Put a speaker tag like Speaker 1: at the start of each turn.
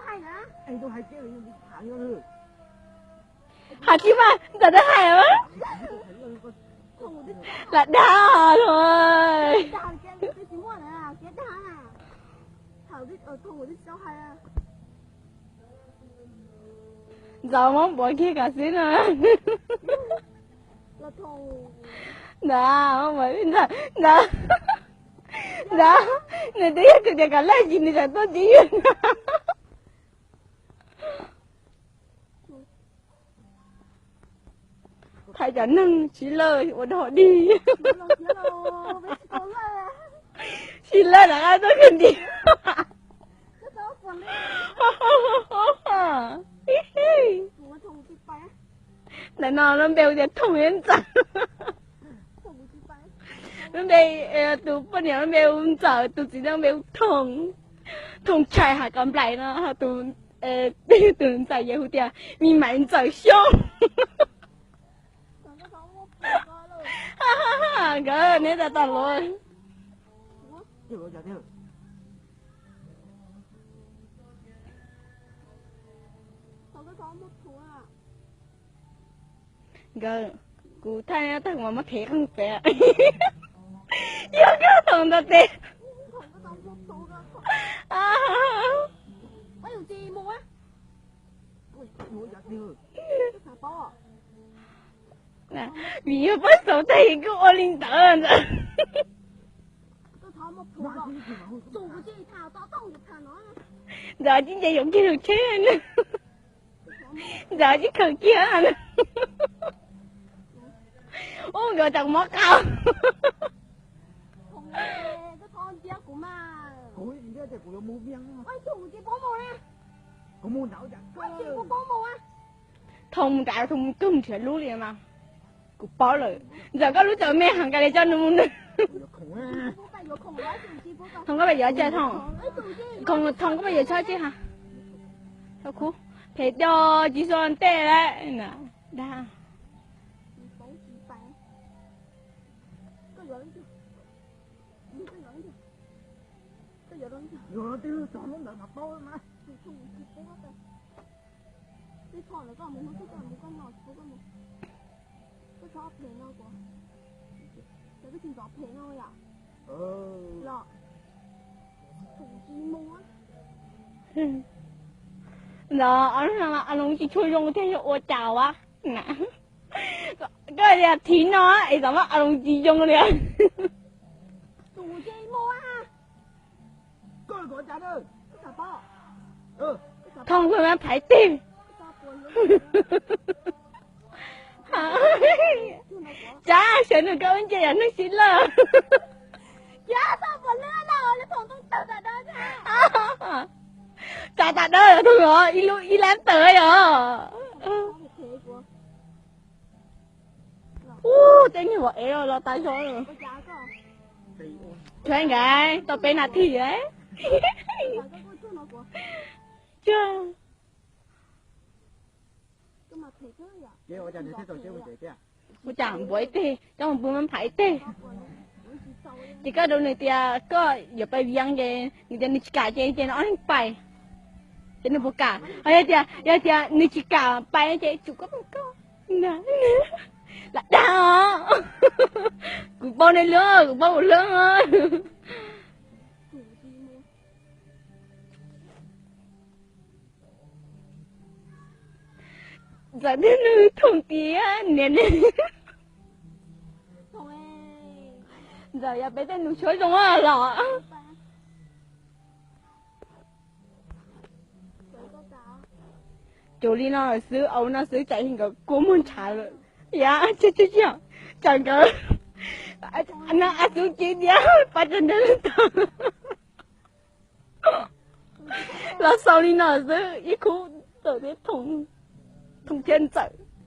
Speaker 1: hai nữa.
Speaker 2: Anh tôi hai kia đi thả nhau rồi.
Speaker 3: Hả chị mà, giờ nó hài á. Là đau thôi.
Speaker 1: Đào cái chỉ mua nè, cái đào nè. Thảo đi ở thùng đi cháu hai à.
Speaker 3: Giờ món bỏ kia cả xíu nữa.
Speaker 1: Là thùng.
Speaker 3: Đó, không phải đó. Đó. Đó. Này tí tụi nhà cả lại gì này tôi chỉ duyên. Thay cho nâng chỉ lời của họ đi. Chỉ lời là ai tôi cần đi. Này nó bèo thì thùng yên chẳng. Nó bèo tụi bên nhà nó bèo chờ tụi chỉ đang bèo thùng chạy hả cầm lại nó tụi tụi chạy về hụt tiền mình mạnh chạy xong. Gỡ nét ra tao luôn. Gỡ cụ thay thằng mà mất thiệt không phải. Yêu cái thằng đó tiền.
Speaker 1: Mấy điều gì mua á?
Speaker 3: Nè, vì yêu bắt đầu thấy cái ô linh tớ rồi. Giờ chính là dùng cái được chết. Giờ chứ cần kia anh. Ôi người chẳng mất không.
Speaker 1: Cái con kia của mà.
Speaker 2: Ôi gì đó thì của mua miếng.
Speaker 1: Ôi chủ chị bố mồ nè.
Speaker 2: Có mua nào chẳng.
Speaker 1: Ôi chị của bố mồ á.
Speaker 3: Thùng trả thùng cưng chuyện lú liền mà. Cục bó rồi. Giờ có lú chờ mẹ hàng cái này cho nó muốn được. Không có bây giờ chơi không? Không có bây giờ chơi chứ hả? Sao khú? Thế cho chị Xuân tê đấy. Nè, đa.
Speaker 2: Rồi tiêu cho nó đỡ ngập bố mà.
Speaker 1: Cái thỏ nó còn một con ngọt của con một. Cái thỏ phèn đâu của. Cái chuyện gió phèn đâu vậy? Lọ. Thùng chi mua á.
Speaker 3: Rồi, anh ông chỉ chui trong thế cho ô chào á. Nè. Cái này thì nó ấy giống anh ông chỉ trong cái
Speaker 1: Thùng chi mua á.
Speaker 2: Coi gọi trả ơi.
Speaker 1: Cái bò.
Speaker 3: Không phải phải tìm. Chá, sợ được các anh chị nó xin lờ.
Speaker 1: Dạ sao mà lỡ là thằng tôi tự tại đó nha.
Speaker 3: Chả tại đó là thôi rồi, y lắm tới rồi. Tên như vậy rồi, là tay rồi rồi. Cho anh gái, tao bên là thì ấy. Chưa. Cô chẳng bối tê, cho một bữa phải tê. Chỉ có đâu này thì có giờ bay viang về, người ta đi cả trên nó anh bay. Trên nó bố cả. Ở đây thì đi cả bay trên chủ có một câu. Nè. Là đau. Cục bao này lỡ, cục bao lỡ ơi. Giờ đến thùng tía nè nè. Giờ ya bé tên nó chơi giống à lọ. Chỗ đi nó là xứ ấu nó xứ chạy hình cái cố muốn trả rồi. Dạ chứ chẳng có. Nó ăn xuống chết nhá, bắt chân đến tao. Là sau đi nó xứ ít khu tới thùng trên chạy.